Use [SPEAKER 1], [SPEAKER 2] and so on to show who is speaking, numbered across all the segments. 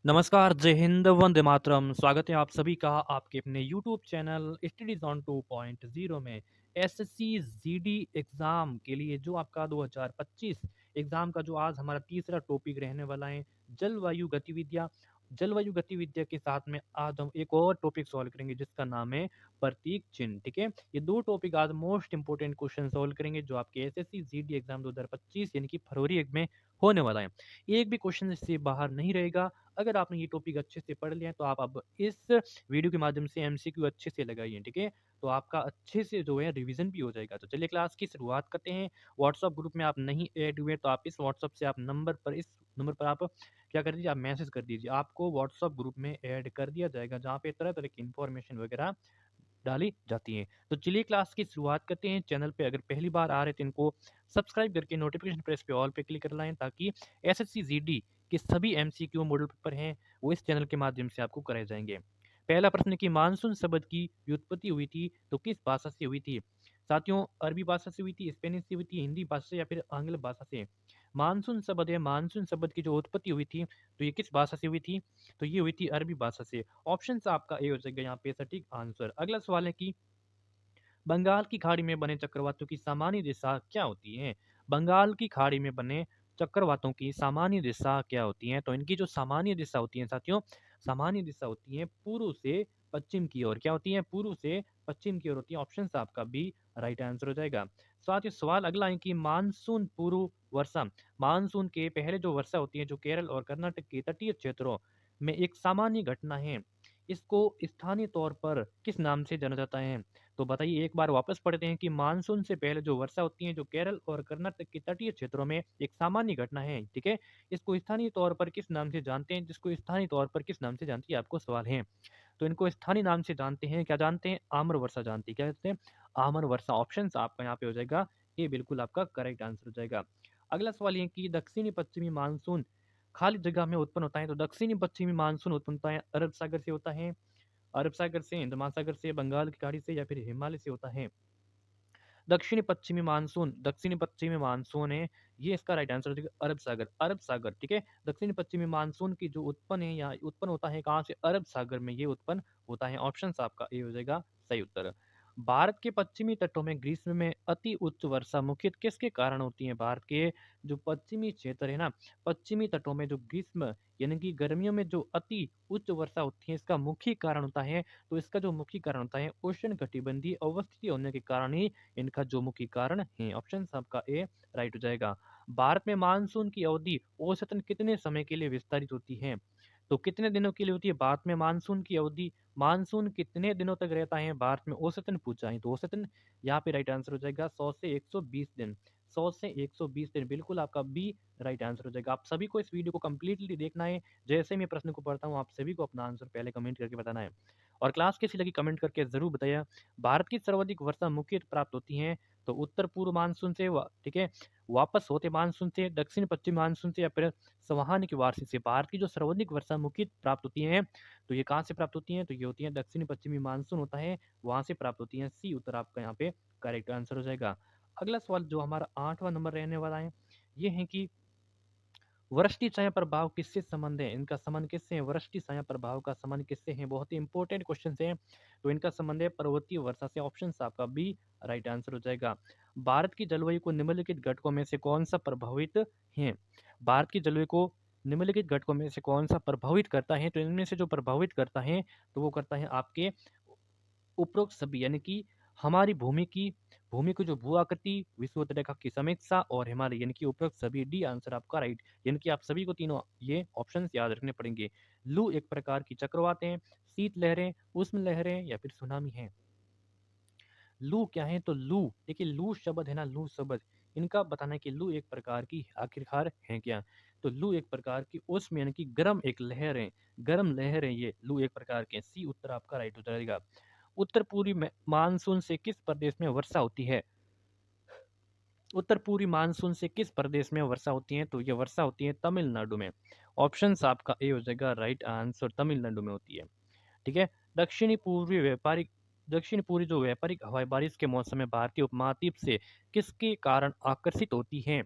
[SPEAKER 1] नमस्कार, जय हिंद, वंदे मातरम। स्वागत है आप सभी का आपके अपने यूट्यूब चैनल स्टडीज़ ऑन 2.0 में। एसएससी जीडी एग्ज़ाम के लिए जो आपका 2025 एग्ज़ाम का जो आज हमारा तीसरा टॉपिक रहने वाला है, जलवायु गतिविधियाँ। जलवायु गतिविधियाँ के साथ में आज हम एक और टॉपिक सॉल्व करेंगे जिसका नाम है प्रतीक चिन्ह, ठीक है? ये 2 टॉपिक आज मोस्ट इम्पोर्टेंट क्वेश्चन सॉल्व करेंगे जो आपके एसएससी जीडी एग्ज़ाम 2025 यानी कि फरवरी में होने वाला है। एक भी क्वेश्चन इससे बाहर नहीं रहेगा। अगर आपने ये टॉपिक अच्छे से पढ़ लिया है तो आप अब इस वीडियो के माध्यम से एमसीक्यू अच्छे से लगाइए, ठीक है? तो आपका अच्छे से जो है रिवीजन भी हो जाएगा। तो चलिए क्लास की शुरुआत करते हैं। व्हाट्सएप ग्रुप में आप नहीं ऐड हुए तो आप इस व्हाट्सएप से आप नंबर पर इस नंबर पर आप क्या कर दीजिए, आप मैसेज कर दीजिए। आपको व्हाट्सएप ग्रुप में ऐड कर दिया जाएगा जहाँ पे तरह-तरह की इन्फॉर्मेशन वगैरह डाली जाती हैं। तो चलिए क्लास की शुरुआत करते हैं। चैनल पे अगर पहली बार आ रहे हैं तो इनको सब्सक्राइब करके नोटिफिकेशन प्रेस पे ऑल पे क्लिक कर लाएँ ताकि एसएससी जीडी के सभी एमसीक्यू मॉडल पेपर हैं वो इस चैनल के माध्यम से आपको कराए जाएँगे। पहला प्रश्न कि मानसून शब्द की व्युत्पत्ति हुई थी तो किस भाषा से हुई थी? साथियों, अरबी भाषा से हुई थी, स्पेनिश से हुई थी, हिंदी भाषा से या फिर आंग्ल भाषा से? मानसून शब्द है, मानसून शब्द की जो उत्पत्ति हुई थी तो ये किस भाषा से हुई थी? तो ये हुई थी अरबी भाषा से। ऑप्शन आपका ए हो जाएगा यहाँ पे सटीक आंसर। अगला सवाल है कि बंगाल की खाड़ी में बने चक्रवातों की सामान्य दिशा क्या होती है? बंगाल की खाड़ी में बने चक्रवातों की सामान्य दिशा क्या होती है? तो इनकी जो सामान्य दिशा होती है साथियों, सामान्य दिशा होती है पूर्व से पश्चिम की ओर। क्या होती है? पूर्व से पश्चिम की ओर होती है। ऑप्शन आपका बी राइट आंसर हो जाएगा। साथ ही सवाल अगला है कि मानसून पूर्व वर्षा, मानसून के पहले जो वर्षा होती है जो केरल और कर्नाटक के तटीय क्षेत्रों में एक सामान्य घटना है, इसको स्थानीय तौर पर किस नाम से जाना जाता है? तो बताइए, एक बार वापस पढ़ते हैं कि मानसून से पहले जो वर्षा होती है जो केरल और कर्नाटक के तटीय क्षेत्रों में एक सामान्य घटना है, ठीक है? इसको स्थानीय तौर पर किस नाम से जानते हैं? जिसको स्थानीय तौर पर किस नाम से जानती है आपको सवाल है। तो इनको स्थानीय नाम से जानते हैं, क्या जानते हैं? आम्र वर्षा जानती है। क्या कहते हैं? आम्र वर्षा। ऑप्शन आपका यहाँ पे हो जाएगा, ये बिल्कुल आपका करेक्ट आंसर हो जाएगा। अगला सवाल ये कि दक्षिणी पश्चिमी मानसून खाली जगह में उत्पन्न होता है, तो दक्षिणी पश्चिमी मानसून उत्पन्न होता है अरब सागर से होता है, अरब सागर से, हिंद महासागर से, बंगाल की खाड़ी से या फिर हिमालय से होता है। दक्षिणी पश्चिमी मानसून है, ये इसका राइट आंसर हो जाएगा अरब सागर, अरब सागर, ठीक है? दक्षिणी पश्चिमी मानसून की जो उत्पन्न है या उत्पन्न होता है कहाँ से? अरब सागर में ये उत्पन्न होता है। ऑप्शन आपका ए हो जाएगा सही उत्तर। भारत के पश्चिमी तटों में ग्रीष्म में अति उच्च वर्षा मुख्यतः किसके कारण होती है? भारत के जो पश्चिमी क्षेत्र है ना, पश्चिमी तटों में जो ग्रीष्म यानी कि गर्मियों में जो अति उच्च वर्षा होती है, इसका मुख्य कारण होता है, तो इसका जो मुख्य कारण होता है उष्णकटिबंधीय अवस्थिति होने के कारण ही इनका जो मुख्य कारण है। ऑप्शन आपका ए राइट हो जाएगा। भारत में मानसून की अवधि औसतन कितने समय के लिए विस्तारित होती है? तो कितने दिनों के लिए होती है भारत में मानसून की अवधि? मानसून कितने दिनों तक रहता है भारत में औसतन पूछा है, तो औसतन यहाँ पे राइट आंसर हो जाएगा 100 से 120 दिन। 100 से 120 दिन, बिल्कुल आपका बी राइट आंसर हो जाएगा। आप सभी को इस वीडियो को कंप्लीटली देखना है। जैसे मैं प्रश्न को पढ़ता हूँ आप सभी को अपना आंसर पहले कमेंट करके बताना है और क्लास कैसी लगी कमेंट करके जरूर बताइए। भारत की सर्वाधिक वर्षा मुख्यतः प्राप्त होती है तो उत्तर पूर्व मानसून से, ठीक है, वापस होते मानसून से, दक्षिण पश्चिम मानसून से या फिर संवहन की वार्षिक से। भारत की जो सर्वाधिक वर्षा मुख्यतः प्राप्त होती है तो ये कहाँ से प्राप्त होती है? तो ये होती है दक्षिण पश्चिमी मानसून होता है वहां से प्राप्त होती है। सी उत्तर आपका यहाँ पे करेक्ट आंसर हो जाएगा। अगला सवाल जो हमारा 8वां नंबर रहने वाला है, ये है कि वृष्टि छाया प्रभाव किससे संबंध है? इनका संबंध किससे है? वृष्टि छाया प्रभाव का संबंध किससे है? बहुत ही इंपॉर्टेंट क्वेश्चन है। तो इनका संबंध है पर्वतीय वर्षा से। ऑप्शन आपका बी राइट आंसर हो जाएगा। भारत की जलवायु को निम्नलिखित घटकों में से कौन सा प्रभावित है? भारत की जलवायु को निम्नलिखित घटकों में से कौन सा प्रभावित करता है? तो इनमें से जो प्रभावित करता है तो वो करता है आपके उपरोक्त सभी, यानी कि हमारी भूमि की जो भू आकृति, विषुवत रेखा की समीक्षा और हिमालय, यानी कि उपरोक्त सभी। डी आंसर आपका राइट, यानी कि आप सभी को तीनों ये ऑप्शंस याद रखने पड़ेंगे। लू एक प्रकार की चक्रवात है, शीत लहरें, उष्ण लहरें या फिर सुनामी है। लू क्या है? तो लू, देखिए लू शब्द है ना, लू शब्द, इनका बताना है कि लू एक प्रकार की आखिरकार है क्या? तो लू एक प्रकार की उष्ण यानी कि गर्म एक लहर है, गर्म लहर है ये लू एक प्रकार के। सी उत्तर आपका राइट हो जाएगा। उत्तर पूर्वी मानसून से किस प्रदेश में वर्षा होती है? उत्तर पूर्वी मानसून से किस प्रदेश में वर्षा होती है? तो ये वर्षा होती है तमिलनाडु में। ऑप्शन आपका ए हो जाएगा राइट आंसर, तमिलनाडु में होती है, ठीक है। दक्षिणी पूर्वी व्यापारिक दक्षिण पूर्वी जो व्यापारिक हवाएं बारिश के मौसम में भारतीय उपमहाद्वीप से किसके कारण आकर्षित होती हैं?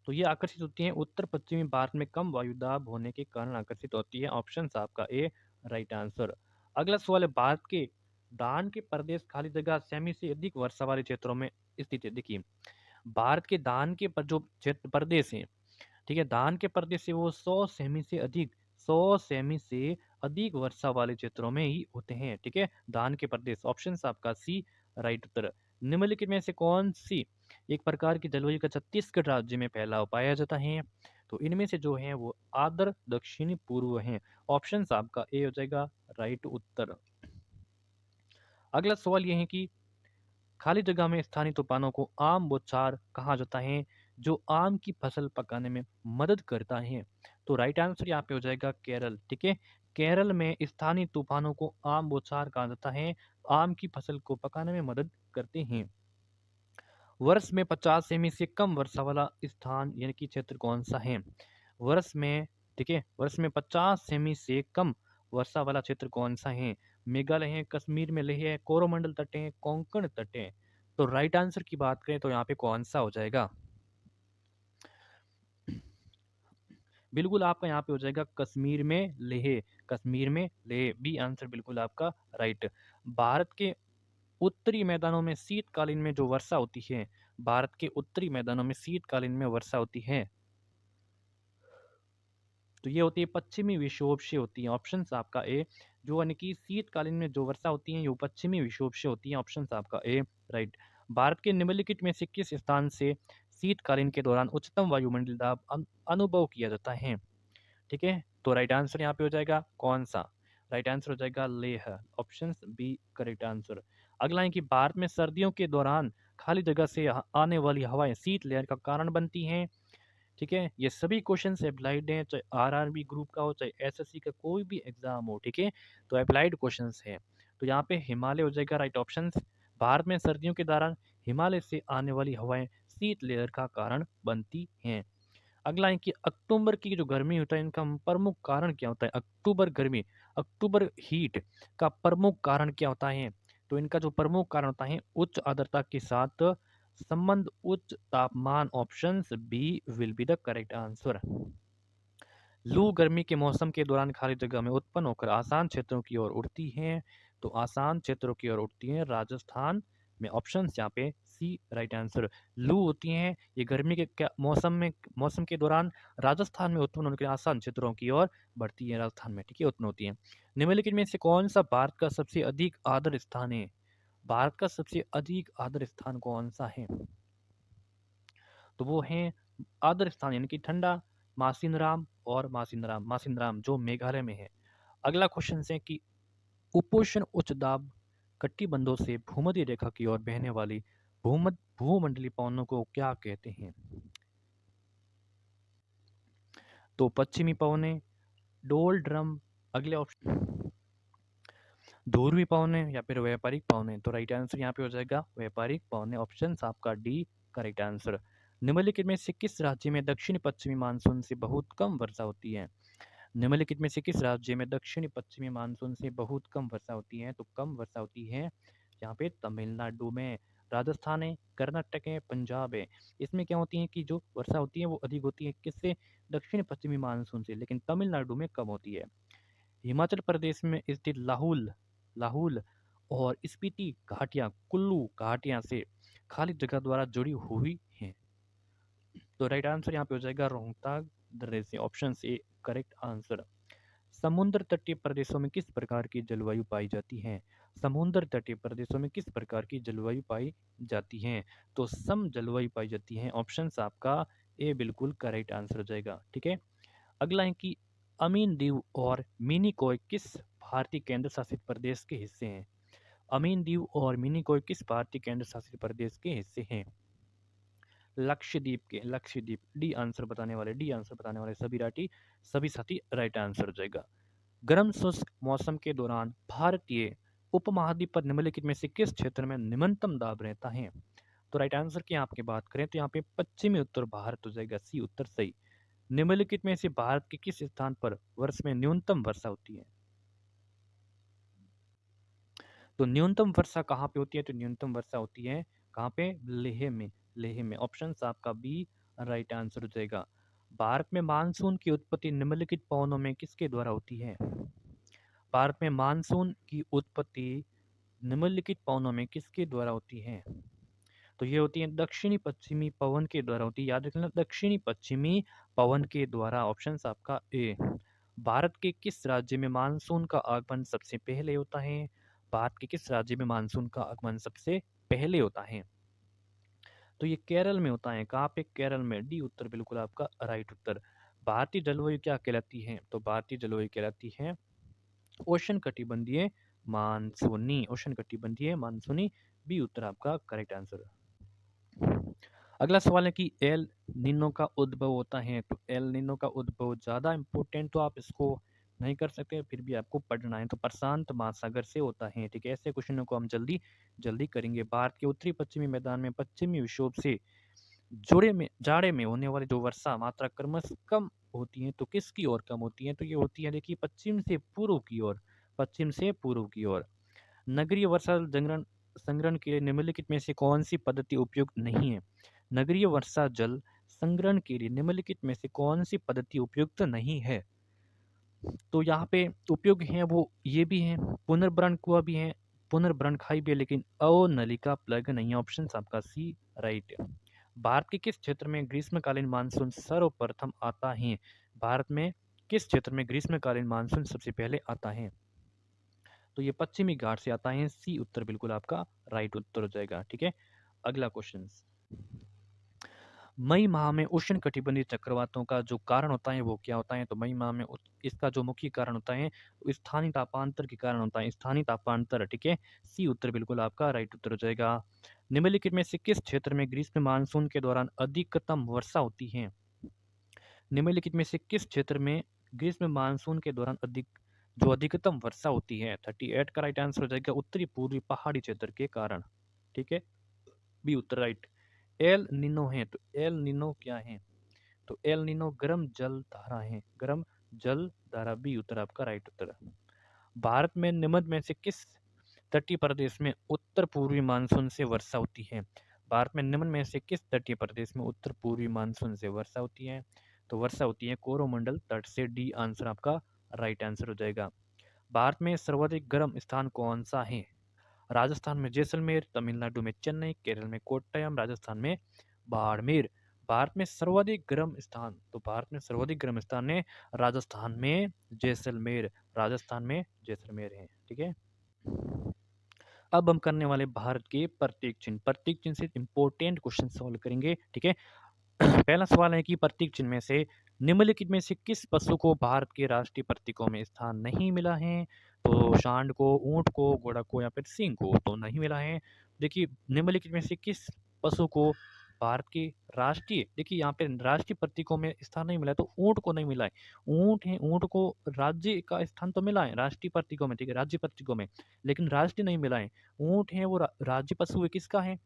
[SPEAKER 1] तो ये आकर्षित होती हैं उत्तर पश्चिमी भारत में कम वायुदाब होने के कारण आकर्षित होती है। ऑप्शन आपका ए राइट आंसर। अगला सवाल है, भारत के दान के प्रदेश खाली जगह सेमी से अधिक वर्षा वाले क्षेत्रों में स्थित है। देखिए, भारत के दान के जो क्षेत्र प्रदेश हैं, ठीक है, धान के प्रदेश से वो 100 सेमी से अधिक वर्षा वाले क्षेत्रों में ही होते हैं। ठीक है, धान के प्रदेश। ऑप्शन आपका सी राइट उत्तर। निम्नलिखित में से कौन सी एक प्रकार की जलवायु का छत्तीसगढ़ राज्य में फैलाव पाया जाता है? तो इनमें से जो है वो आर्द्र दक्षिणी पूर्व है। ऑप्शन आपका ए हो जाएगा राइट उत्तर। अगला सवाल ये है कि खाली जगह में स्थानीय तूफानों को आम बौछार कहा जाता है, जो आम की फसल पकाने में मदद करता है। तो राइट आंसर यहाँ पे हो जाएगा केरल। ठीक है, केरल में स्थानीय तूफानों को आम बौछार कहा जाता है, आम की फसल को पकाने में मदद करते हैं। वर्ष में 50 सेमी से कम वर्षा वाला स्थान यानी कि क्षेत्र कौन सा है? वर्ष में, ठीक है, वर्ष में 50 सेमी से कम वर्षा वाला क्षेत्र कौन सा है? मेघालय है, कश्मीर में लेह है, कोरोमंडल तट है, कोंकण तट है। तो राइट आंसर की बात करें तो यहाँ पे कौन सा हो जाएगा? बिल्कुल आपका यहाँ पे हो जाएगा कश्मीर में लेह। कश्मीर में लेह बी आंसर बिल्कुल आपका राइट। भारत के उत्तरी मैदानों में शीतकालीन में जो वर्षा होती है, भारत के उत्तरी मैदानों में शीतकालीन में वर्षा होती है, तो ये होती है पश्चिमी विक्षोभ से होती है। ऑप्शन आपका ए। जो यानी कि शीतकालीन में जो वर्षा होती है ये पश्चिमी विक्षोभ से होती है। ऑप्शन आपका ए राइट। भारत के निम्नलिखित में से किस स्थान से शीतकालीन के दौरान उच्चतम वायुमंडलीय दाब अनुभव किया जाता है? ठीक है, तो राइट आंसर यहाँ पे हो जाएगा कौन सा? राइट आंसर हो जाएगा लेह। Option B correct answer. अगला है कि भारत में सर्दियों के दौरान खाली जगह से आने वाली हवाएं शीत लहर का कारण बनती हैं। ठीक है, ये सभी क्वेश्चन अप्लाइड हैं, चाहे आरआरबी ग्रुप का हो चाहे एसएससी का कोई भी एग्जाम हो। ठीक है, तो अप्लाइड क्वेश्चंस है। तो यहाँ पे हिमालय हो जाएगा राइट ऑप्शन। भारत में सर्दियों के दौरान हिमालय से आने वाली हवाएं शीत लहर का कारण बनती हैं। अगला है कि अक्टूबर की जो गर्मी होता है इनका प्रमुख कारण क्या होता है? अक्टूबर गर्मी, अक्टूबर हीट का प्रमुख कारण क्या होता है? तो इनका जो प्रमुख कारण होता है उच्च आर्द्रता के साथ संबंध, उच्च तापमान। Options B will be the correct answer. लू गर्मी के मौसम के दौरान खाली जगह में उत्पन्न होकर आसान क्षेत्रों की ओर उड़ती हैं। तो आसान क्षेत्रों की ओर उड़ती हैं राजस्थान में। ऑप्शन यहाँ पे सी राइट आंसर। लू होती हैं ये गर्मी के मौसम के दौरान राजस्थान में उत्पन्न होकर आसान क्षेत्रों की ओर बढ़ती है, राजस्थान में। ठीक है, उत्पन्न होती है। निम्नलिखित में से कौन सा भारत का सबसे अधिक आर्द्र स्थान है? भारत का सबसे अधिक आर्द्र स्थान कौन सा है? तो वो है आर्द्र स्थान यानी कि ठंडा मासिनराम और मासिनराम जो मेघालय में है। अगला क्वेश्चन है कि उपोष्ण उच्च दाब कटिबंधों से भूमध्य रेखा की ओर बहने वाली भूमंडलीय पवनों को क्या कहते हैं? तो पश्चिमी पवने, डोल ड्रम, अगले ऑप्शन ध्रुवी पवने या फिर व्यापारिक पवने। तो राइट आंसर यहाँ पे हो जाएगा व्यापारिक पवने। ऑप्शन आपका डी करेक्ट आंसर। निम्नलिखित में से किस राज्य में दक्षिण पश्चिमी मानसून से बहुत कम वर्षा होती है? निम्नलिखित में से किस राज्य में दक्षिण पश्चिमी मानसून से बहुत कम वर्षा होती है? तो कम वर्षा होती है यहाँ पे तमिलनाडु में, राजस्थान है, कर्नाटक है, पंजाब है। इसमें क्या होती है कि जो वर्षा होती है वो अधिक होती है किससे? दक्षिण पश्चिमी मानसून से, लेकिन तमिलनाडु में कम होती है। हिमाचल प्रदेश में स्थित लाहौल लाहौल और स्पीति घाटियां कुल्लू घाटियां से खाली जगह द्वारा जुड़ी हुई हैं। तो राइट आंसर यहाँ पे हो जाएगा रोहतांग दर्रे से। Option A correct answer. समुद्र तटीय प्रदेशों में किस प्रकार की जलवायु पाई जाती है? समुद्र तटीय प्रदेशों में किस प्रकार की जलवायु पाई जाती है? तो सम जलवायु पाई जाती है। ऑप्शन आपका ए बिल्कुल करेक्ट आंसर हो जाएगा। ठीक है, अगला है कि अमीन दीव और मिनिकॉय किस भारतीय केंद्र शासित प्रदेश के हिस्से हैं? अमीन दीव और मिनिकॉय किस भारतीय केंद्र शासित प्रदेश के हिस्से हैं? लक्षद्वीप के, लक्षद्वीप। डी आंसर बताने वाले सभी साथी राइट आंसर हो जाएगा। गर्म शुष्क मौसम के दौरान भारतीय उपमहाद्वीप पर निम्नलिखित में से किस क्षेत्र में निम्नतम दाब रहता है? तो राइट आंसर की आपकी बात करें तो यहाँ पे पश्चिमी उत्तर भारत हो जाएगा, सी उत्तर सही। निम्नलिखित में से भारत के किस स्थान पर वर्ष में न्यूनतम वर्षा होती है? तो न्यूनतम वर्षा कहाँ पे होती है? तो न्यूनतम वर्षा होती है कहाँ पे? लेह में। लेह में। ऑप्शन आपका बी राइट आंसर हो जाएगा। भारत में मानसून की उत्पत्ति निम्नलिखित पवनों में किसके द्वारा होती है? भारत में मानसून की उत्पत्ति निम्नलिखित पवनों में किसके द्वारा होती है? तो ये होती है दक्षिणी पश्चिमी पवन के द्वारा होती है। याद रखना, दक्षिणी पश्चिमी पवन के द्वारा। ऑप्शन आपका ए। भारत के किस राज्य में मानसून का आगमन सबसे पहले होता है? भारत के किस राज्य में मानसून का आगमन सबसे पहले होता है? तो ये केरल में होता है। कहाँ पे? केरल में। डी उत्तर बिल्कुल आपका राइट उत्तर। भारतीय जलवायु क्या कहलाती है? तो भारतीय जलवायु कहलाती है उष्ण कटिबंधीय मानसूनी। उष्ण कटिबंधीय मानसूनी। बी उत्तर आपका करेक्ट आंसर। अगला सवाल है कि एल निनो का उद्भव होता है। तो एल निनो का उद्भव ज़्यादा इम्पोर्टेंट तो आप इसको नहीं कर सकते, फिर भी आपको पढ़ना है। तो प्रशांत महासागर से होता है। ठीक है, ऐसे क्वेश्चनों को हम जल्दी जल्दी करेंगे। भारत के उत्तरी पश्चिमी मैदान में पश्चिमी विक्षोभ से जोड़े में जाड़े में होने वाली जो वर्षा मात्रा क्रमश कम होती है, तो किसकी ओर कम होती है? तो ये होती है, देखिए, पश्चिम से पूर्व की ओर। पश्चिम से पूर्व की ओर। नगरीय वर्षा जल संग्रहण के लिए निम्नलिखित में से कौन सी पद्धति उपयुक्त नहीं है? नगरीय वर्षा जल संग्रहण के लिए निम्नलिखित में से कौन सी पद्धति उपयुक्त नहीं है? तो यहाँ पे उपयोग है वो ये भी है, पुनर्भरण कुआं भी है, पुनर्भरण खाई भी है, लेकिन अवनलिका प्लग नहीं है। ऑप्शन आपका सी राइट। भारत के किस क्षेत्र में ग्रीष्मकालीन मानसून सर्वप्रथम आता है? भारत में किस क्षेत्र में ग्रीष्मकालीन मानसून सबसे पहले आता है? तो ये पश्चिमी घाट से आता है। सी उत्तर बिल्कुल आपका राइट उत्तर हो जाएगा। ठीक है, अगला क्वेश्चन। मई माह में उष्ण कटिबंधीय चक्रवातों का जो कारण होता है वो क्या होता है? तो मई माह में इसका जो मुख्य कारण होता है वो स्थानीय तापांतर के कारण होता है। स्थानीय तापांतर। ठीक है, सी उत्तर बिल्कुल आपका राइट उत्तर हो जाएगा। निम्नलिखित में से किस क्षेत्र में ग्रीष्म मानसून के दौरान अधिकतम वर्षा होती है? निम्नलिखित में से किस क्षेत्र में ग्रीष्म मानसून के दौरान अधिकतम वर्षा होती है? 38 का राइट आंसर हो जाएगा, उत्तरी पूर्वी पहाड़ी क्षेत्र के कारण। ठीक है, बी उत्तर राइट। एल निनो है, तो एल निनो क्या है? तो एल निनो गर्म जल धारा है। गर्म जल धारा। बी उत्तर आपका राइट उत्तर। भारत में निम्न में से किस तटीय प्रदेश में उत्तर पूर्वी मानसून से वर्षा होती है? भारत में निम्न में से किस तटीय प्रदेश में उत्तर पूर्वी मानसून से वर्षा होती है? तो वर्षा होती है कोरोमंडल तट से। डी आंसर आपका राइट आंसर हो जाएगा। भारत में सर्वाधिक गर्म स्थान कौन सा है? राजस्थान में जैसलमेर, तमिलनाडु में चेन्नई, केरल में कोट्टयम, राजस्थान में बाड़मेर। भारत में सर्वाधिक गर्म स्थान, तो भारत में सर्वाधिक गर्म स्थान है राजस्थान में जैसलमेर। राजस्थान में जैसलमेर है। ठीक है, अब हम करने वाले भारत के प्रतीक चिन्ह। प्रतीक चिन्ह से इंपॉर्टेंट क्वेश्चन सॉल्व करेंगे। ठीक है, पहला सवाल है कि प्रतीक चिन्ह में से निम्नलिखित में से किस पशु को भारत के राष्ट्रीय प्रतीकों में स्थान नहीं मिला है? तो सांड को, ऊंट को, घोड़ा को या फिर सिंह को तो नहीं मिला है। देखिए, निम्नलिखित में से किस पशु को भारत के राष्ट्रीय, देखिए यहाँ पे राष्ट्रीय प्रतीकों में स्थान नहीं मिला है, तो ऊंट को नहीं मिला है। ऊंट है, ऊंट को राज्य का स्थान तो मिला है राष्ट्रीय प्रतीकों में। ठीक है, राज्य प्रतीकों में, लेकिन राष्ट्रीय नहीं मिला है। ऊंट है वो राज्य पशु है, किसका है?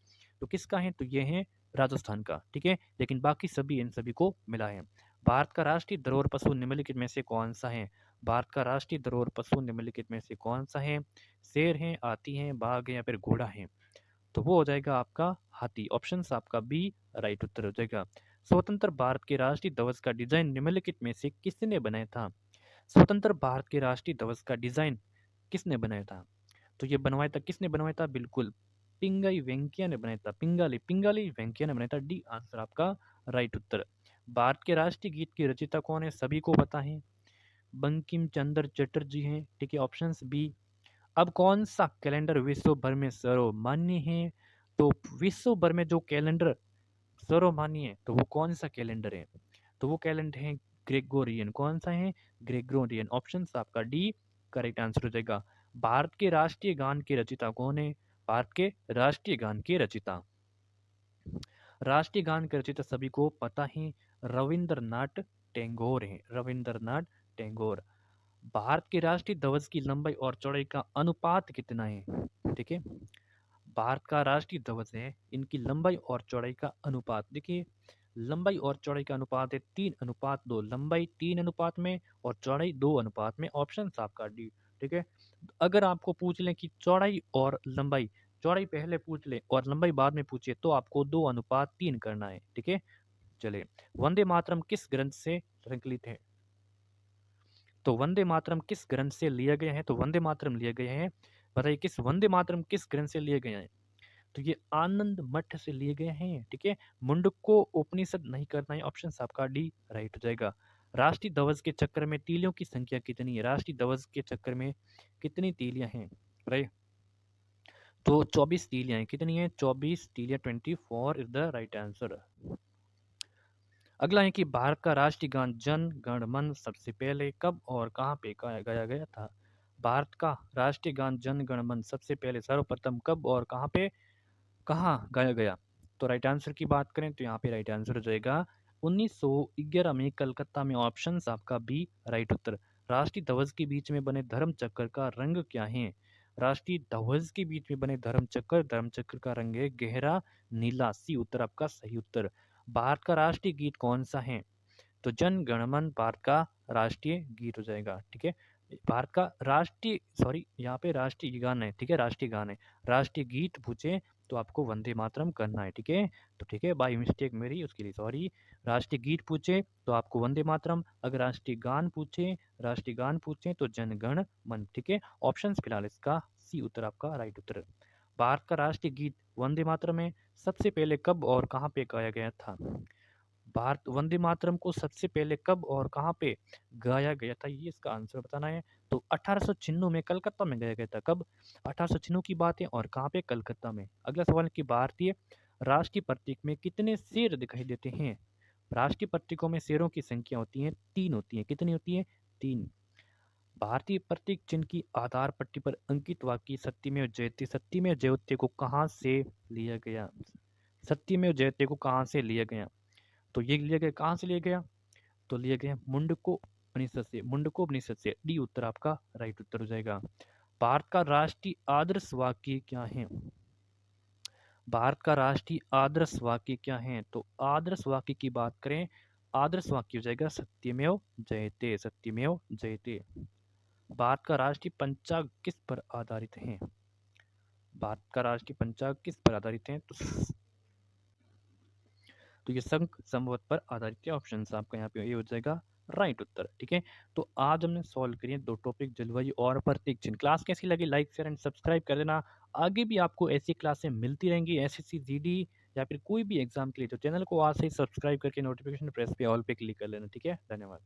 [SPEAKER 1] तो किसका है? तो ये है राजस्थान का। ठीक है, लेकिन बाकी सभी इन सभी को मिला है। भारत का राष्ट्रीय धरोहर पशु निम्नलिखित में से कौन सा है? भारत का राष्ट्रीय धरोहर पशु निम्नलिखित में से कौन सा है? शेर है, हाथी है, बाघ है या फिर घोड़ा है? तो वो हो जाएगा आपका हाथी। ऑप्शन आपका बी राइट उत्तर हो जाएगा। स्वतंत्र भारत के राष्ट्रीय ध्वज का डिजाइन निम्नलिखित में से किसने बनाया था? स्वतंत्र भारत के राष्ट्रीय ध्वज का डिजाइन किसने बनाया था? तो ये बनवाया था, किसने बनवाया था? बिल्कुल पिंगई वेंकैया ने बनाया था। पिंगाली पिंगाली वेंकैया ने बनाया था। डी आंसर आपका राइट उत्तर। भारत के राष्ट्रीय गीत की रचयिता कौन है? सभी को पता है, बंकिम चंद्र चटर्जी हैं। ठीक है, ऑप्शन बी। अब कौन सा कैलेंडर विश्व भर में सर्वमान्य है? तो विश्व भर में जो कैलेंडर सर्वमान्य है तो वो कौन सा कैलेंडर है? तो वो कैलेंडर है ग्रेगोरियन। कौन सा है? ग्रेगोरियन। ऑप्शन आपका डी करेक्ट आंसर हो जाएगा। भारत के राष्ट्रीय गान के रचयिता कौन है? भारत के राष्ट्रीय गान के रचयिता, राष्ट्रीय गान के रचयिता सभी को पता है, रविंद्रनाथ टैगोर है। रविंद्रनाथ टैगोर। भारत के राष्ट्रीय ध्वज की लंबाई और चौड़ाई का अनुपात कितना है? ठीक है, भारत का राष्ट्रीय ध्वज है, इनकी लंबाई और चौड़ाई का अनुपात। देखिए, लंबाई और चौड़ाई का अनुपात है 3:2। लंबाई 3 अनुपात में और चौड़ाई 2 अनुपात में। ऑप्शन आपका डी। ठीक है, अगर आपको पूछ लें कि चौड़ाई और लंबाई, चौड़ाई पहले पूछ ले और लंबाई बाद में पूछे, तो आपको 2:3 करना है। ठीक है, चले, वंदे मातरम किस ग्रंथ से संकलित है? तो वंदे मातरम किस ग्रंथ से लिए गए हैं? तो वंदे मातरम लिए गए हैं, बताइए किस वंदे मातरम किस ग्रंथ से लिए गए हैं? तो ये आनंद मठ से लिए गए हैं, ठीक है। मुंडको उपनिषद नहीं करना है, ऑप्शन आपका डी राइट हो जाएगा। राष्ट्रीय ध्वज के चक्र में तीलियों की संख्या कितनी है? राष्ट्रीय ध्वज के चक्र में कितनी तीलियां हैं? राइट, तो 24 तीलियां हैं। कितनी है? 24 तीलियां, 24 इज द राइट आंसर। अगला है कि भारत का राष्ट्रीय गान जन गण मन सबसे पहले कब और कहाँ पे गाया गया था? भारत का राष्ट्रीय गान जन गण मन सबसे पहले सर्वप्रथम कब और कहाँ पे कहाँ गाया गया? तो राइट आंसर की बात करें तो यहाँ पे राइट आंसर हो जाएगा 1911 में कलकत्ता में, ऑप्शन आपका बी राइट उत्तर। राष्ट्रीय ध्वज के बीच में बने धर्म चक्र का रंग क्या है? राष्ट्रीय ध्वज के बीच में बने धर्म चक्र का रंग है गहरा नीला, सी उत्तर आपका सही उत्तर। भारत का राष्ट्रीय गीत कौन सा है? तो जन गण मन भारत का राष्ट्रीय गीत हो जाएगा, ठीक है। भारत का राष्ट्रीय, सॉरी यहाँ पे राष्ट्रीय गान है, ठीक है, राष्ट्रीय गान है। राष्ट्रीय गीत पूछे तो आपको वंदे मातरम करना है, ठीक है। तो ठीक है, बाई मिस्टेक मेरी, उसके लिए सॉरी। राष्ट्रीय गीत पूछे तो आपको वंदे मातरम, अगर राष्ट्रीय गान पूछे तो जन गण मन, ठीक है। ऑप्शन फिलहाल इसका सी उत्तर आपका राइट उत्तर। भारत का राष्ट्रीय गीत वंदे मातरम है, सबसे पहले कब और कहाँ पे गाया गया था? भारत वंदे मातरम को सबसे पहले कब और कहाँ पे गाया गया था, ये इसका आंसर बताना है। तो 1896 में कलकत्ता में गाया गया था। कब? 1896 की बात है, और कहाँ पे? कलकत्ता में। अगला सवाल है कि भारतीय राष्ट्रीय प्रतीक में कितने शेर दिखाई देते हैं? राष्ट्रीय प्रतीकों में शेरों की संख्या होती है 3 होती है। कितनी होती है? 3। भारतीय प्रतीक चिन्ह की आधार पट्टी पर अंकित वाक्य सत्यमेव जयते, सत्यमेव जयते को कहाँ से लिया गया? सत्यमेव जयते को कहाँ से लिया गया? तो ये लिया गया, कहाँ से लिया गया? तो लिया गया मुंडको उपनिषद से, मुंडको उपनिषद से। डी उत्तर आपका राइट उत्तर हो जाएगा। भारत का राष्ट्रीय आदर्श वाक्य क्या है? भारत का राष्ट्रीय आदर्श वाक्य क्या है? तो आदर्श वाक्य की बात करें, आदर्श वाक्य हो जाएगा सत्यमेव जयते, सत्यमेव जयते। भारत का राष्ट्रीय पंचांग किस पर आधारित है? भारत का राष्ट्रीय पंचांग किस पर आधारित है? तो ये संख संवत पर आधारित है, ऑप्शन आपका यहाँ पे ये हो जाएगा राइट उत्तर, ठीक है। तो आज हमने सॉल्व करिए 2 टॉपिक, जलवायु और प्रतीक चिन्ह। क्लास कैसी लगी? लाइक शेयर एंड सब्सक्राइब कर देना। आगे भी आपको ऐसी क्लासें मिलती रहेंगी, एसएससी जीडी या फिर कोई भी एग्जाम के लिए। तो चैनल को आज से ही सब्सक्राइब करके नोटिफिकेशन प्रेस पे ऑल पे क्लिक कर लेना, ठीक है। धन्यवाद।